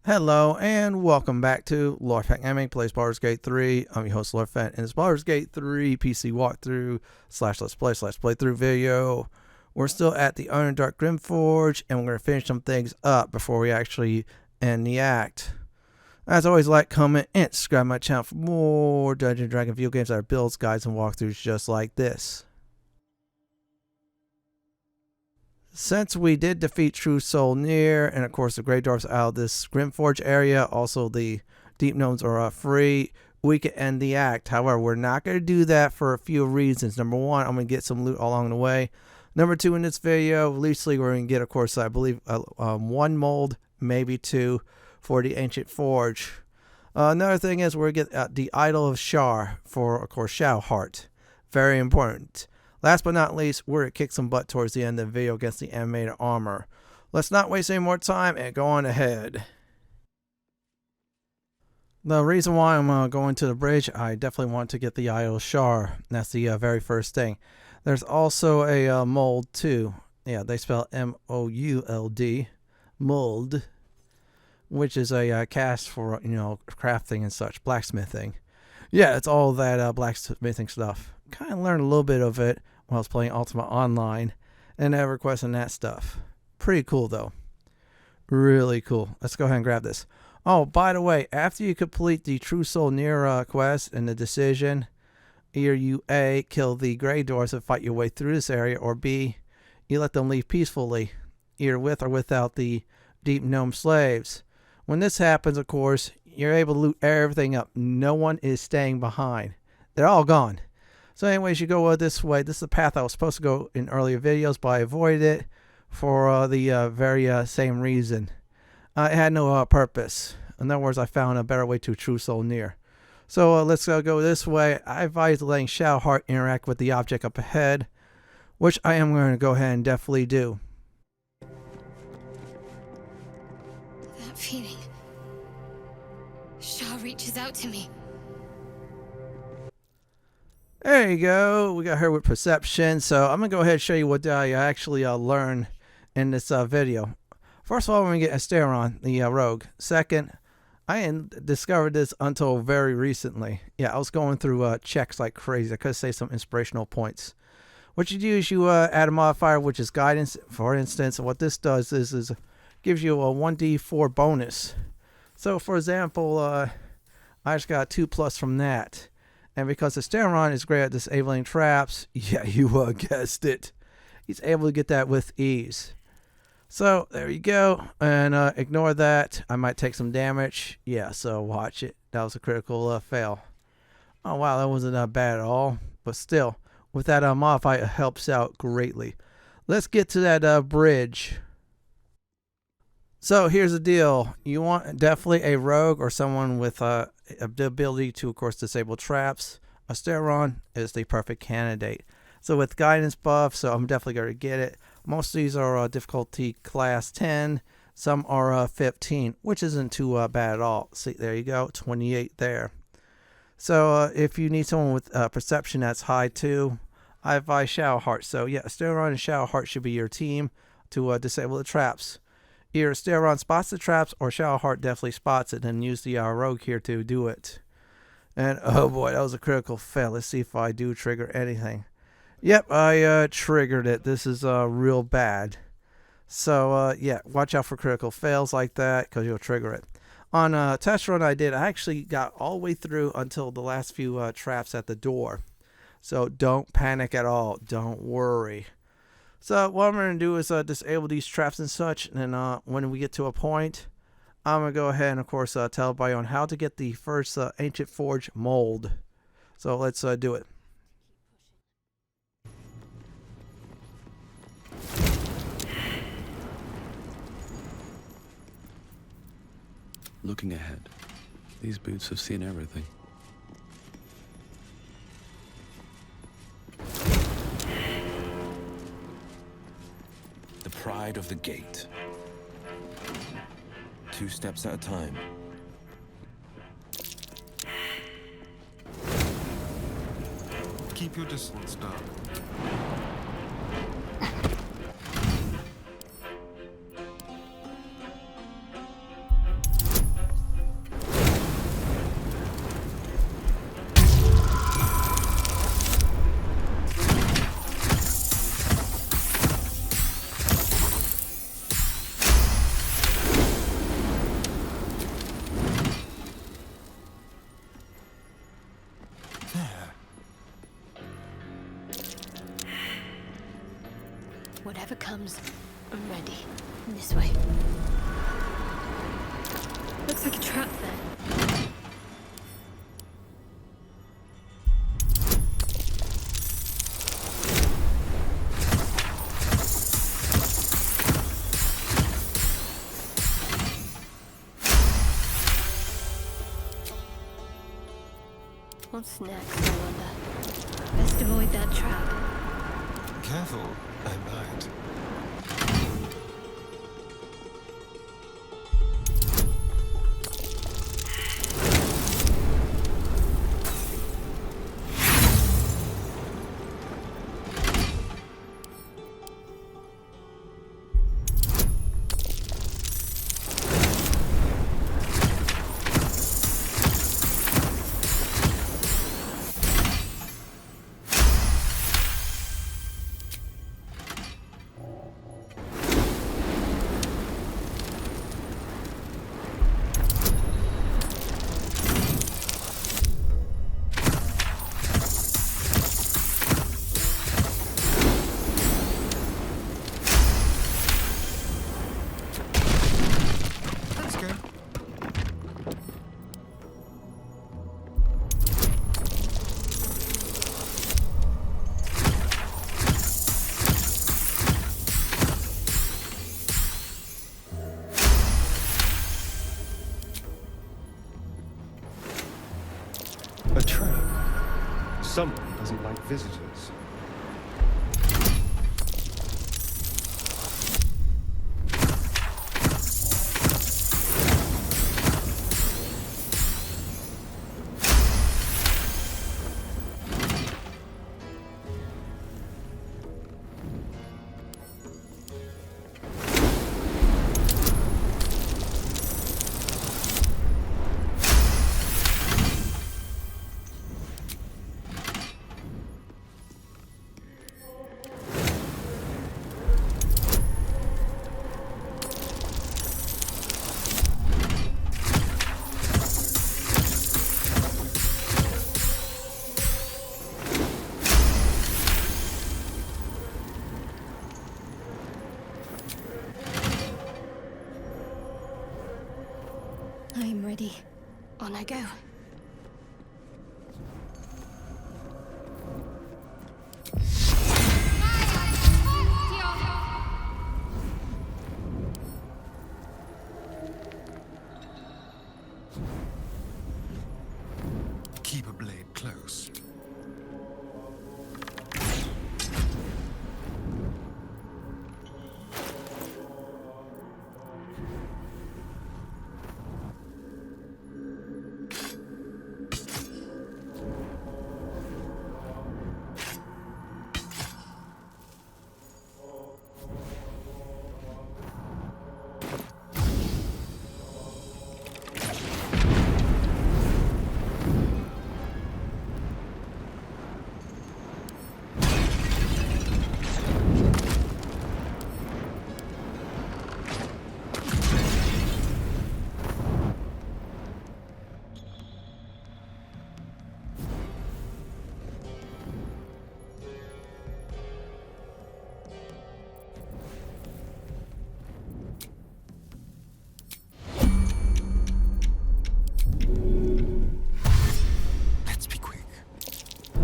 Hello and welcome back to Lorefent Gaming plays Baldur's Gate 3. I'm your host Lorefent, and it's Baldur's Gate 3 PC walkthrough / let's play / playthrough video. We're still at the Underdark Grymforge, and we're going to finish some things up before we actually end the act. As always, like, comment, and subscribe to my channel for more Dungeons & Dragons video games that are builds, guides, and walkthroughs just like this. Since we did defeat True Soul near, and of course the Grey Dwarfs out of this Grymforge area, also the Deep Gnomes are free, we can end the act. However, we're not going to do that for a few reasons. Number one, I'm going to get some loot along the way. Number two, in this video, leastly, we're going to get, of course, I believe, one mold, maybe two, for the Ancient Forge. Another thing is we're going to get the Idol of Shar for, of course, Shadowheart. Very important. Last but not least, we're going to kick some butt towards the end of the video against the Animated Armour. Let's not waste any more time and go on ahead. The reason why I'm going to the bridge, I definitely want to get the Idol of Shar. That's the very first thing. There's also a mould too. Yeah, they spell M-O-U-L-D. Mould. Which is a cast for, crafting and such. Blacksmithing. Yeah, it's all that blacksmithing stuff. Kind of learned a little bit of it while I was playing Ultima Online and EverQuest and that stuff. Pretty cool though. Really cool. Let's go ahead and grab this. Oh, by the way, after you complete the True Soul Near quest and the decision, either you A, kill the Grey Dwarfs and fight your way through this area, or B, you let them leave peacefully, either with or without the Deep Gnome slaves. When this happens, of course, you're able to loot everything up. No one is staying behind. They're all gone. So anyways, you go this way. This is the path I was supposed to go in earlier videos, but I avoided it for the very same reason. It had no purpose. In other words, I found a better way to True Soul Near. So let's go this way. I advise letting Shadowheart interact with the object up ahead, which I am going to go ahead and definitely do. That feeling. Shar reaches out to me. There you go. We got her with perception. So I'm going to go ahead and show you what I actually learned in this video. First of all, we're going to get Asteron, the rogue. Second, I hadn't discovered this until very recently. Yeah, I was going through checks like crazy. I could say some inspirational points. What you do is you add a modifier, which is guidance. For instance, what this does is gives you a 1d4 bonus. So, for example, I just got 2+ from that. And because Asteron is great at disabling traps, yeah, you guessed it. He's able to get that with ease. So, there you go. And ignore that. I might take some damage. Yeah, so watch it. That was a critical fail. Oh, wow, that wasn't bad at all. But still, with that modifier, it helps out greatly. Let's get to that bridge. So, here's the deal. You want definitely a rogue or someone with the ability to, of course, disable traps. Asteron is the perfect candidate. So with guidance buff, so I'm definitely going to get it. Most of these are difficulty class 10. Some are 15, which isn't too bad at all. See, there you go, 28 there. So if you need someone with perception that's high too, I advise Shadowheart. So yeah, Asteron and Shadowheart should be your team to disable the traps. Either Asteron spots the traps or Shadowheart definitely spots it, and use the rogue here to do it. And oh boy, that was a critical fail. Let's see if I do trigger anything. Yep, I triggered it. This is real bad. So yeah, watch out for critical fails like that because you'll trigger it. On a test run I did, I actually got all the way through until the last few traps at the door. So don't panic at all. Don't worry. So what I'm going to do is disable these traps and such, and then when we get to a point, I'm going to go ahead and, of course, tell everybody on how to get the first Ancient Forge Mould. So let's do it. Looking ahead, these boots have seen everything. The pride of the gate. 2 steps at a time. Keep your distance, Dark. Whatever comes, I'm ready. This way. Looks like a trap there. What's next, I wonder? Best avoid that trap. Careful, I might. A trap. Someone doesn't like visitors. I am ready. On I go. Keep a blade close.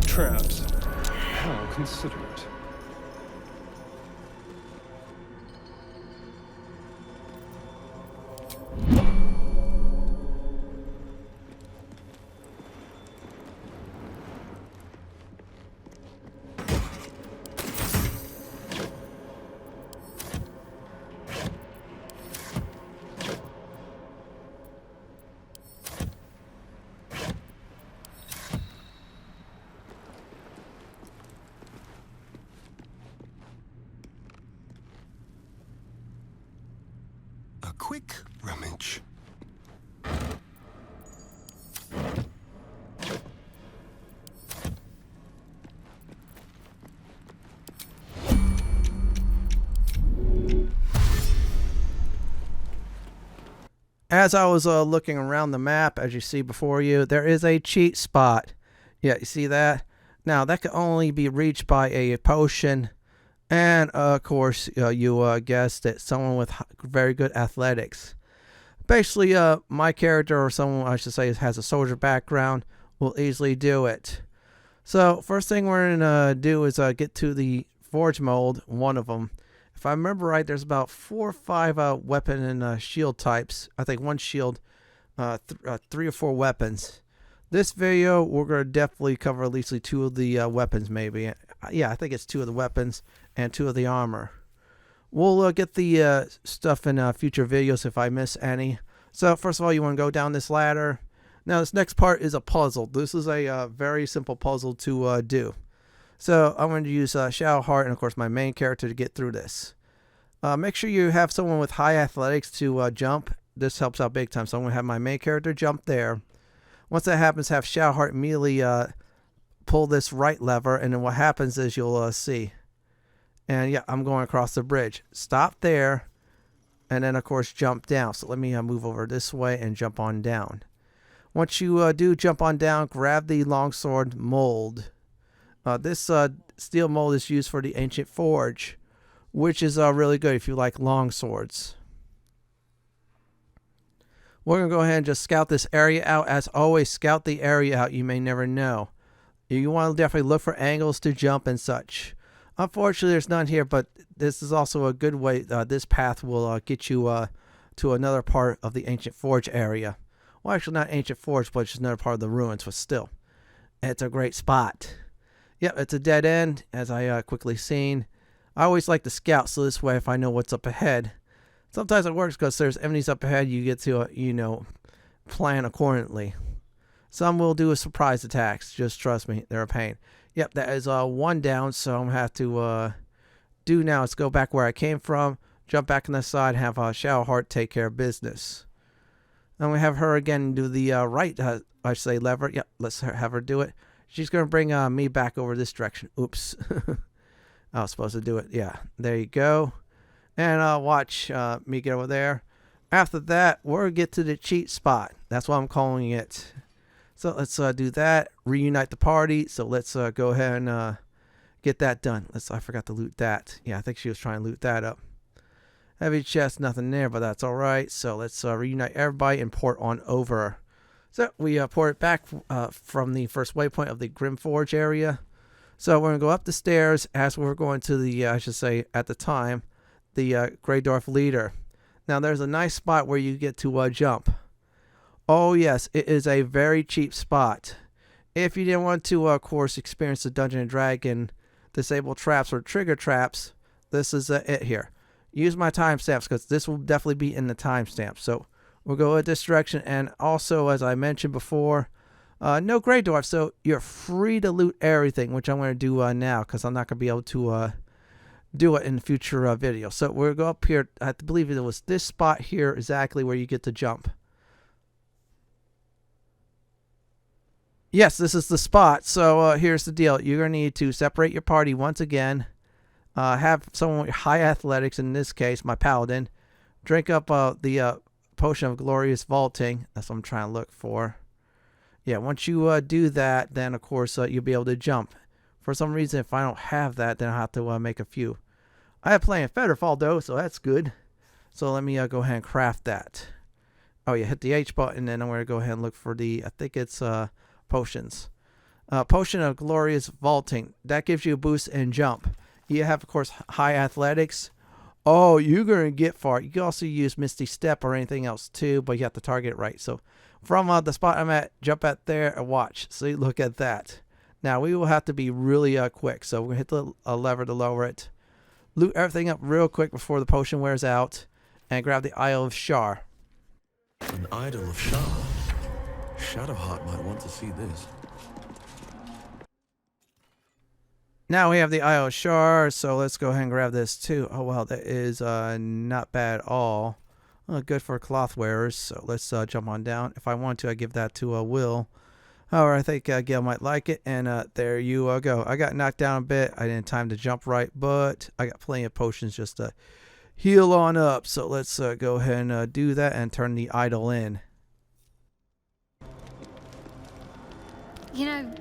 Traps. How considerate. A quick rummage. As I was looking around the map, as you see before you, there is a cheat spot. Yeah, you see that? Now, that can only be reached by a potion And of course, you guessed it, someone with very good athletics. Basically, my character, or someone I should say has a soldier background, will easily do it. So first thing we're gonna do is get to the Forge Mould, one of them. If I remember right, there's about 4 or 5 weapon and shield types. I think one shield, 3 or 4 weapons. This video, we're going to definitely cover at least 2 of the weapons, maybe. Yeah, I think it's 2 of the weapons and 2 of the armor. We'll get the stuff in future videos if I miss any. So first of all, you want to go down this ladder. Now this next part is a puzzle. This is a very simple puzzle to do. So I'm going to use Shadowheart and of course my main character to get through this. Make sure you have someone with high athletics to jump. This helps out big time. So I'm going to have my main character jump there. Once that happens, have Shadowheart immediately pull this right lever, and then what happens is you'll see. And yeah, I'm going across the bridge. Stop there, and then of course jump down. So let me move over this way and jump on down. Once you do jump on down, grab the Longsword Mould. This steel mold is used for the ancient forge, which is really good if you like long swords. We're going to go ahead and just scout this area out. As always, scout the area out. You may never know. You want to definitely look for angles to jump and such. Unfortunately, there's none here, but this is also a good way. This path will get you to another part of the ancient forge area. Well, actually not ancient forge, but just another part of the ruins, but still. It's a great spot. Yep, it's a dead end, as I quickly seen. I always like to scout, so this way if I know what's up ahead. Sometimes it works because there's enemies up ahead, you get to, plan accordingly. Some will do a surprise attacks, just trust me, they're a pain. Yep, that is 1 down, so I'm going to have to do now is go back where I came from, jump back on the side, have Shadowheart take care of business. I'm going to have her again do the right, I should say, lever. Yep, let's have her do it. She's going to bring me back over this direction. Oops. I was supposed to do it. Yeah, there you go. And watch me get over there. After that, we're going to get to the cheat spot. That's what I'm calling it. So let's do that. Reunite the party. So let's go ahead and get that done. I forgot to loot that. Yeah, I think she was trying to loot that up. Heavy chest, nothing there, but that's all right. So let's reunite everybody and port on over. So we port it back from the first waypoint of the Grymforge area. So we're going to go up the stairs as we're going to the, I should say, at the time, the Greydorf leader. Now there's a nice spot where you get to jump. Oh yes, it is a very cheap spot. If you didn't want to, of course, experience the Dungeon & Dragon disable traps or trigger traps, this is it here. Use my timestamps because this will definitely be in the timestamp. So we'll go in this direction, and also, as I mentioned before, no Greydorf, so you're free to loot everything, which I'm going to do now because I'm not going to be able to do it in the future video. So we'll go up here. I believe it was this spot here exactly where you get to jump. Yes, this is the spot. So here's the deal. You're going to need to separate your party once again. Have someone with high athletics, in this case, my paladin. Drink up the potion of glorious vaulting. That's what I'm trying to look for. Yeah, once you do that, then of course you'll be able to jump. For some reason, if I don't have that, then I'll have to make a few. I have plenty of Featherfall though, so that's good. So let me go ahead and craft that. Oh yeah, hit the H button, and I'm going to go ahead and look for the, I think it's potions. Potion of glorious vaulting. That gives you a boost and jump. You have, of course, high athletics. Oh, you're going to get far. You can also use Misty Step or anything else too, but you have to target it right. So from the spot I'm at, jump out there and watch. See, look at that. Now, we will have to be really quick. So we're going to hit the lever to lower it. Loot everything up real quick before the potion wears out. And grab the Idol of Shar. An Idol of Shar. Shadowheart might want to see this. Now we have the Idol of Shar, so let's go ahead and grab this too. Oh wow, that is not bad at all. Good for cloth wearers, so let's jump on down. If I want to, I give that to Will. However, I think Gail might like it, and there you go. I got knocked down a bit. I didn't have time to jump right, but I got plenty of potions just to heal on up. So let's go ahead and do that and turn the idol in. You know,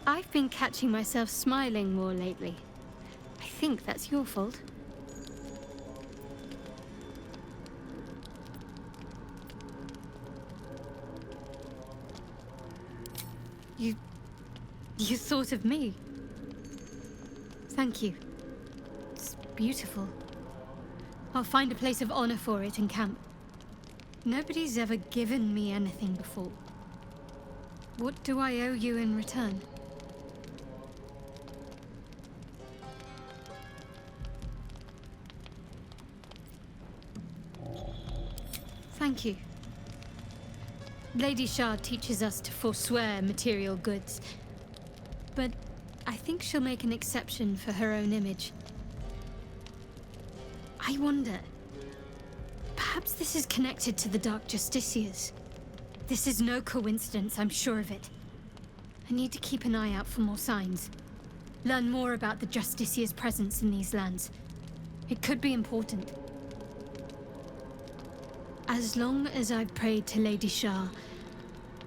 I've been catching myself smiling more lately. I think that's your fault. You thought of me. Thank you. It's beautiful. I'll find a place of honor for it in camp. Nobody's ever given me anything before. What do I owe you in return? Thank you. Lady Shar teaches us to forswear material goods, but I think she'll make an exception for her own image. I wonder, perhaps this is connected to the Dark Justiciars. This is no coincidence, I'm sure of it. I need to keep an eye out for more signs. Learn more about the Justiciars' presence in these lands. It could be important. As long as I've prayed to Lady Shar,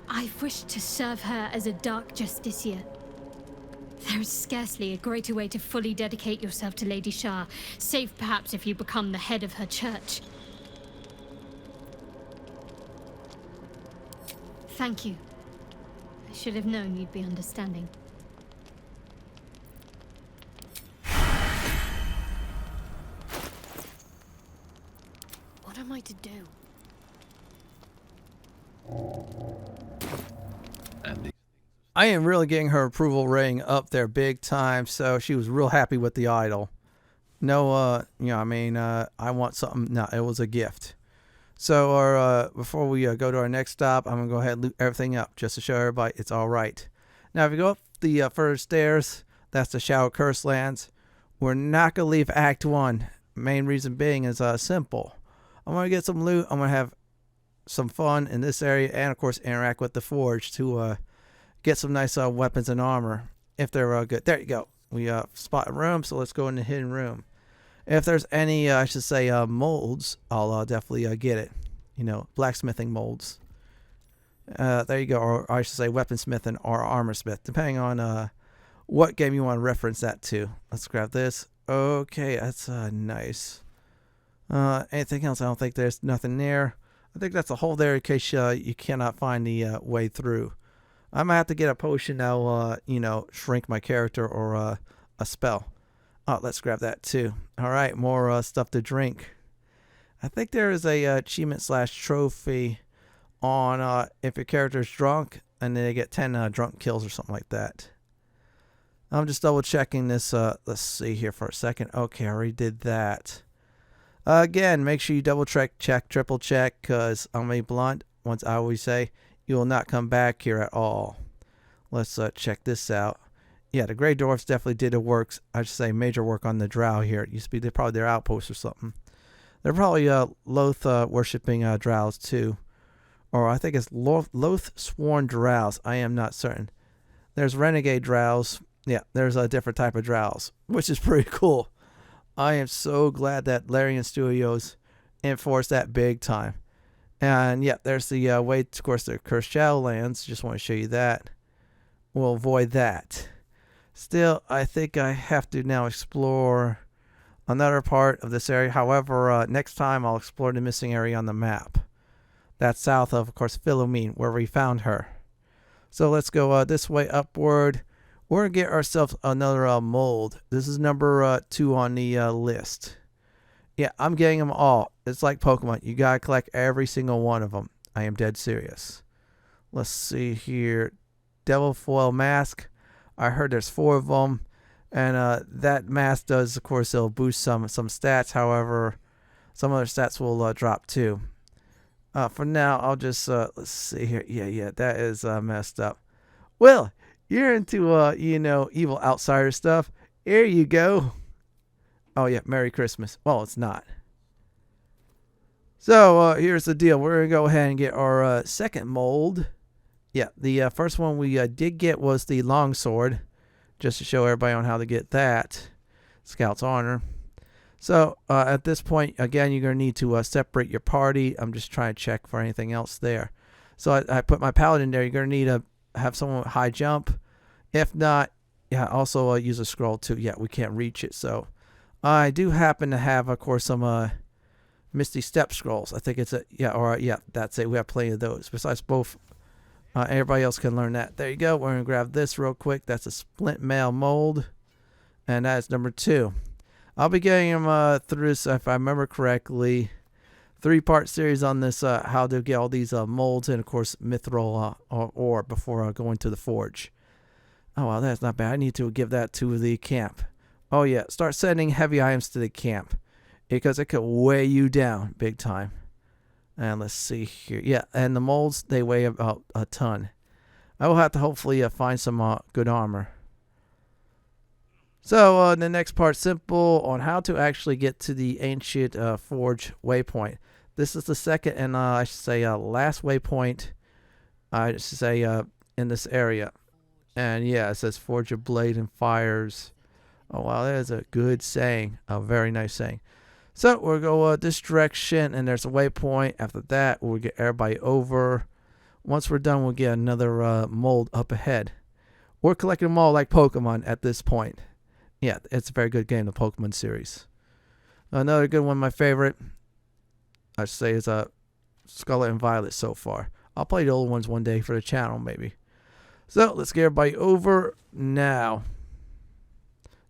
I've wished to serve her as a Dark Justiciar. There is scarcely a greater way to fully dedicate yourself to Lady Shar, save perhaps if you become the head of her church. Thank you. I should have known you'd be understanding. What am I to do? And I am really getting her approval rating up there big time, so she was real happy with the idol. No, I want something. No, it was a gift. So, before we go to our next stop, I'm going to go ahead and loot everything up just to show everybody it's all right. Now, if you go up the first stairs, that's the Shadow Curse lands. We're not going to leave Act 1. Main reason being is simple. I'm going to get some loot. I'm going to have some fun in this area and, of course, interact with the Forge to get some nice weapons and armor if they're good. There you go. We spot a room, so let's go in the hidden room. If there's any, I should say, molds, I'll definitely get it. You know, blacksmithing molds. There you go. Or I should say weaponsmithing or armorsmith, depending on what game you want to reference that to. Let's grab this. Okay, that's nice. Anything else? I don't think there's nothing there. I think that's a hole there in case you cannot find the way through. I might have to get a potion that'll, shrink my character or a spell. Oh, let's grab that too. All right, more stuff to drink. I think there is a achievement / trophy on if your character is drunk and they get 10 drunk kills or something like that. I'm just double checking this. Let's see here for a second. Okay, I already did that. Again, make sure you double check, triple check, because I'm going to be blunt. Once I always say, you will not come back here at all. Let's check this out. Yeah, the Grey Dwarfs definitely did the works. I should say major work on the Drow here. It used to be probably their outpost or something. They're probably Loth worshipping Drows too. Or I think it's Loth Sworn Drows. I am not certain. There's Renegade Drows. Yeah, there's a different type of Drows, which is pretty cool. I am so glad that Larian Studios enforced that big time. And yeah, there's the way, of course, the Cursed Shadowlands. Just want to show you that. We'll avoid that. Still, I think I have to now explore another part of this area. However, next time I'll explore the missing area on the map. That's south of course, Philomene, where we found her. So let's go this way upward. We're going to get ourselves another mold. This is number 2 on the list. Yeah, I'm getting them all. It's like Pokemon. You got to collect every single one of them. I am dead serious. Let's see here. Devil Foil Mask. I heard there's 4 of them. And that mask does, of course, it'll boost some stats. However, some other stats will drop too. For now, I'll just, let's see here. Yeah, that is messed up. Well, you're into, evil outsider stuff. Here you go. Oh, yeah, Merry Christmas. Well, it's not. So, here's the deal. We're going to go ahead and get our second mold. Yeah, the first one we did get was the Longsword. Just to show everybody on how to get that. Scout's Honor. So, at this point, again, you're going to need to separate your party. I'm just trying to check for anything else there. So, I put my Paladin there. You're going to need to have someone with high jump. If not, Yeah, also use a scroll too. Yeah, we can't reach it. So I do happen to have, of course, some Misty Step scrolls. I think it's a, yeah, or yeah, that's it. We have plenty of those. Besides both, everybody else can learn that. There you go. We're going to grab this real quick. That's a Splint Mail Mould. And that is number 2. I'll be getting them through this, if I remember correctly, 3-part series on this, how to get all these molds and, of course, mithril ore before going to the forge. Oh, well, that's not bad. I need to give that to the camp. Oh, yeah. Start sending heavy items to the camp because it could weigh you down big time. And let's see here. Yeah, and the molds, they weigh about a ton. I will have to hopefully find some good armor. So, the next part, simple on how to actually get to the ancient Forge Waypoint. This is the second and, I should say, last waypoint, I should say, in this area. And yeah, it says Forge your blade and fires. Oh, wow, that is a good saying. A very nice saying. So, we'll go this direction, and there's a waypoint. After that, we'll get everybody over. Once we're done, we'll get another mold up ahead. We're collecting them all like Pokemon at this point. Yeah, it's a very good game, the Pokemon series. Another good one, my favorite, I should say, is Scarlet and Violet so far. I'll play the old ones one day for the channel, maybe. So, let's get everybody over now.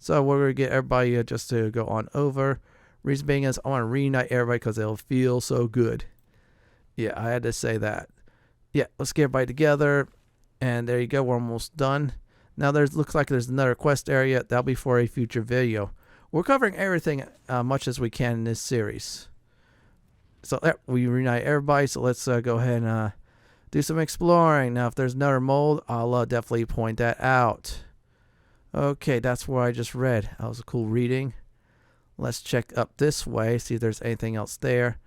So, we're going to get everybody just to go on over. Reason being is I want to reunite everybody because it'll feel so good. Yeah, I had to say that. Yeah, let's get everybody together. And there you go, we're almost done. Now, looks like there's another quest area. That'll be for a future video. We're covering everything much as we can in this series. So, we reunite everybody. So, let's go ahead and do some exploring. Now, if there's another mold, I'll definitely point that out. Okay, that's where I just read. That was a cool reading. Let's check up this way, see if there's anything else there.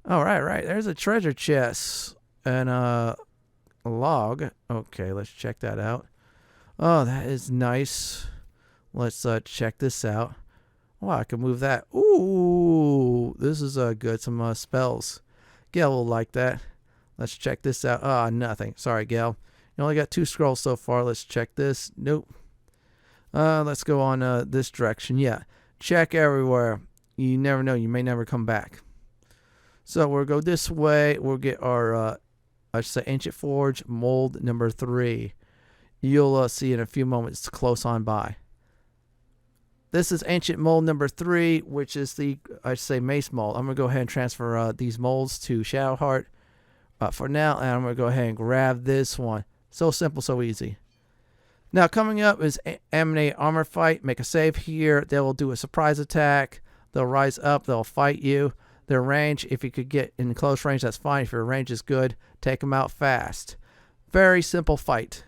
Oh, right. There's a treasure chest and a log. Okay, let's check that out. Oh, that is nice. Let's check this out. Wow, I can move that. Ooh, this is good. Some spells. Gale will like that. Let's check this out. Ah, nothing. Sorry, Gale. You only got 2 scrolls so far. Let's check this. Nope. Let's go on this direction. Yeah, check everywhere. You never know. You may never come back. So we'll go this way. We'll get our, I should say, Ancient Forge Mould number 3. You'll see in a few moments close on by. This is Ancient Mould number 3, which is the, I should say, Mace Mould. I'm going to go ahead and transfer these molds to Shadowheart for now, and I'm going to go ahead and grab this one. So simple, so easy. Now, coming up is Animated Armour fight. Make a save here. They will do a surprise attack. They'll rise up. They'll fight you. Their range, if you could get in close range, that's fine. If your range is good, take them out fast. Very simple fight.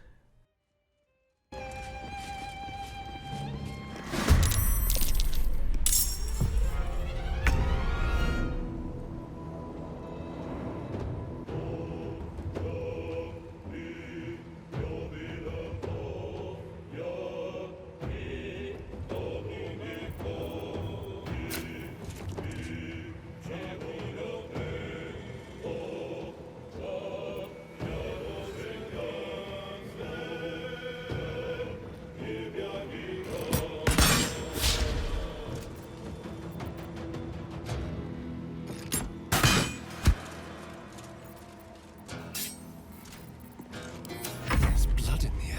There's blood in the air.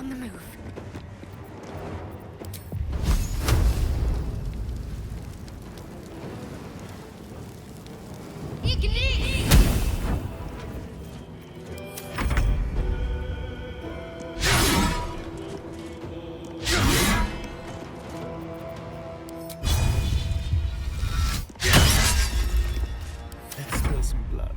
On the move. Let's spill some blood.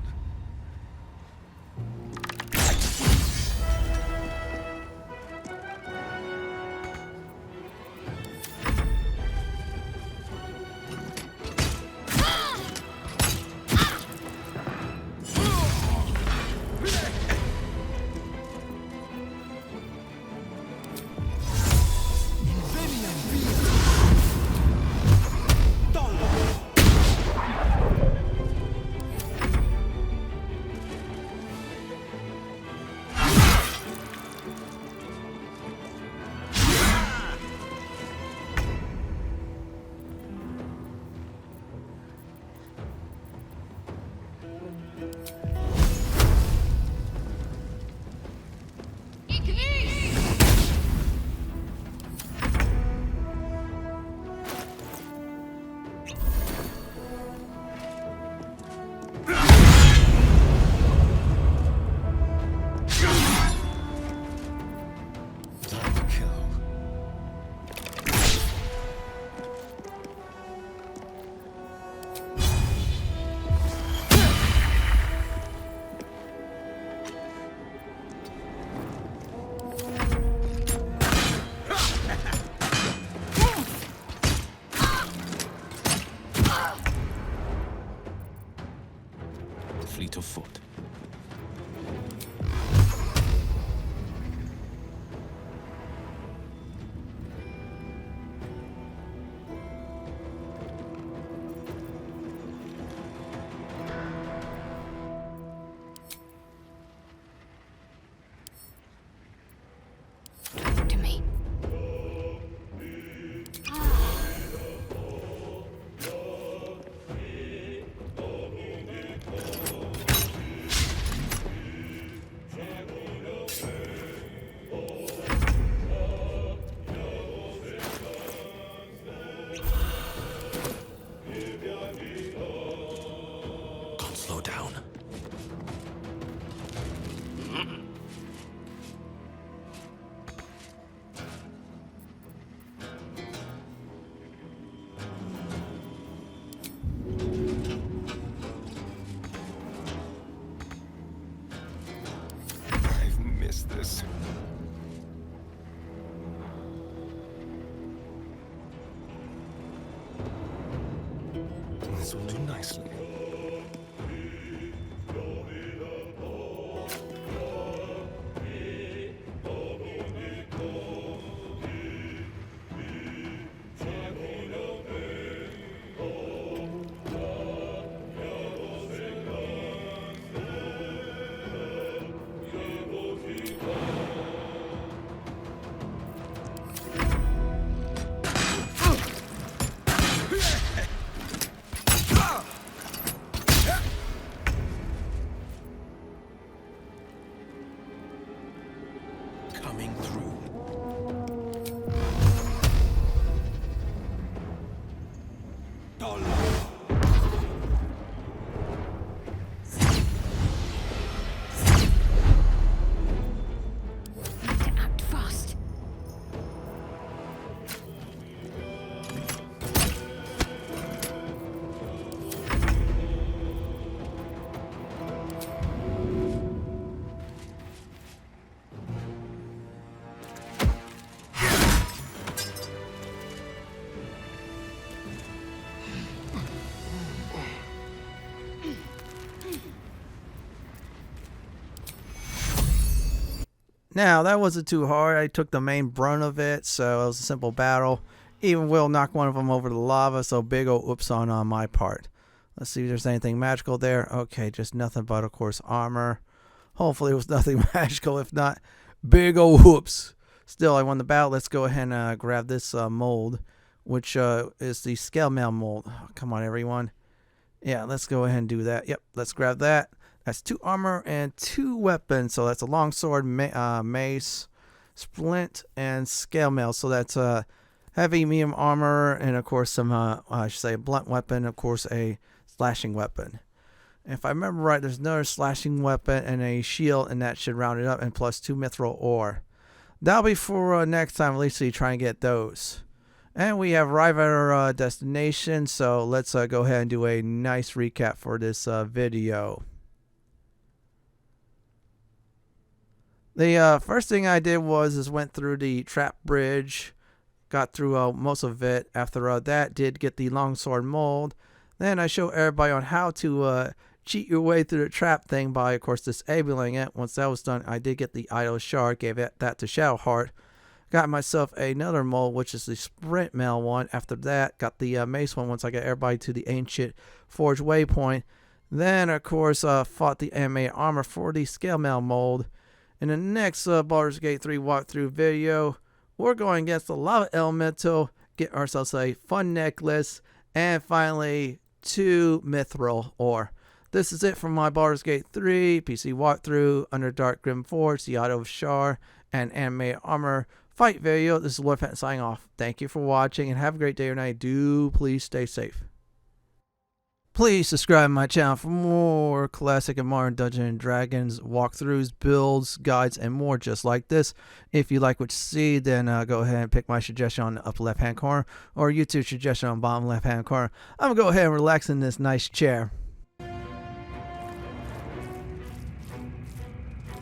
Fleet of foot. Talk to me. Can't slow down. I've missed this. This will do nicely. Coming through. Need to act fast. Now, that wasn't too hard. I took the main brunt of it, so it was a simple battle. Even will knock one of them over the lava, so big ol' oops on my part. Let's see if there's anything magical there. Okay, just nothing but, of course, armor. Hopefully it was nothing magical. If not, big ol' whoops. Still, I won the battle. Let's go ahead and grab this mold, which is the Scale Mail Mould. Oh, come on, everyone. Yeah, let's go ahead and do that. Yep, let's grab that. That's 2 armor and 2 weapons. So that's a longsword, mace, Splint, and Scale Mail. So that's heavy, medium armor, and of course some, I should say, a blunt weapon, of course a slashing weapon. If I remember right, there's another slashing weapon and a shield, and that should round it up, and plus 2 mithril ore. That'll be for next time, at least so you try and get those. And we have arrived at our destination, so let's go ahead and do a nice recap for this video. The first thing I did was went through the trap bridge, got through most of it. After that, did get the Longsword Mould. Then I showed everybody on how to cheat your way through the trap thing by, of course, disabling it. Once that was done, I did get the Idol of Shar, gave that to Shadowheart. Got myself another mold, which is the Sprint Mail one. After that, got the Mace one once I got everybody to the ancient Forge Waypoint. Then, of course, fought the Animated Armour for the Scale Mail Mould. In the next Baldur's Gate 3 walkthrough video, we're going against the Lava Elemental, get ourselves a fun necklace, and finally 2 mithril ore. This is it for my Baldur's Gate 3 PC walkthrough, Underdark Grymforge, the Idol of Shar, and Animated Armour fight video. This is Lord Fenton signing off. Thank you for watching, and have a great day or night. Do please stay safe. Please subscribe to my channel for more classic and modern Dungeons & Dragons walkthroughs, builds, guides, and more just like this. If you like what you see, then go ahead and pick my suggestion on the upper left-hand corner or YouTube suggestion on the bottom left-hand corner. I'm going to go ahead and relax in this nice chair.